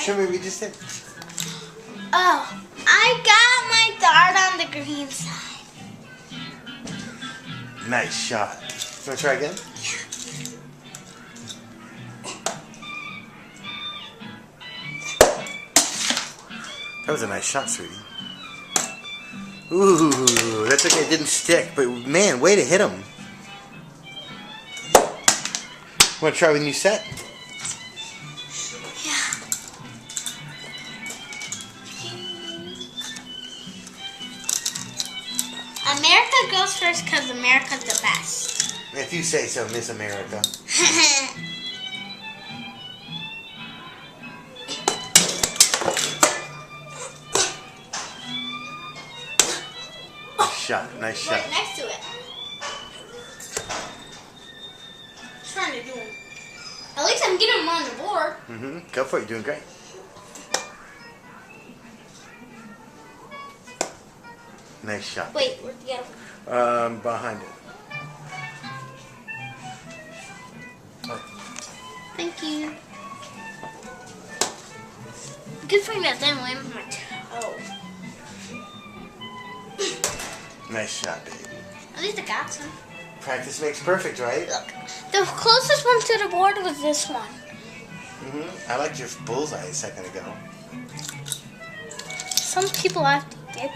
Show me what you just did. Oh, I got my dart on the green side. Nice shot. You want to try again? That was a nice shot, sweetie. Ooh, that's okay. It didn't stick, but man, way to hit him. Want to try with a new set? Yeah. America goes first because America's the best. If you say so, Miss America. Nice shot. Nice shot. Right next to it. Trying to do them. At least I'm getting them on the board. Go for it. You're doing great. Nice shot. Wait, where'd the other one? Behind it. Thank you. Good thing that didn't land on my toe. Nice shot, baby. At least I got some. Practice makes perfect, right? Look, the closest one to the board was this one. I liked your bullseye a second ago. Some people have to get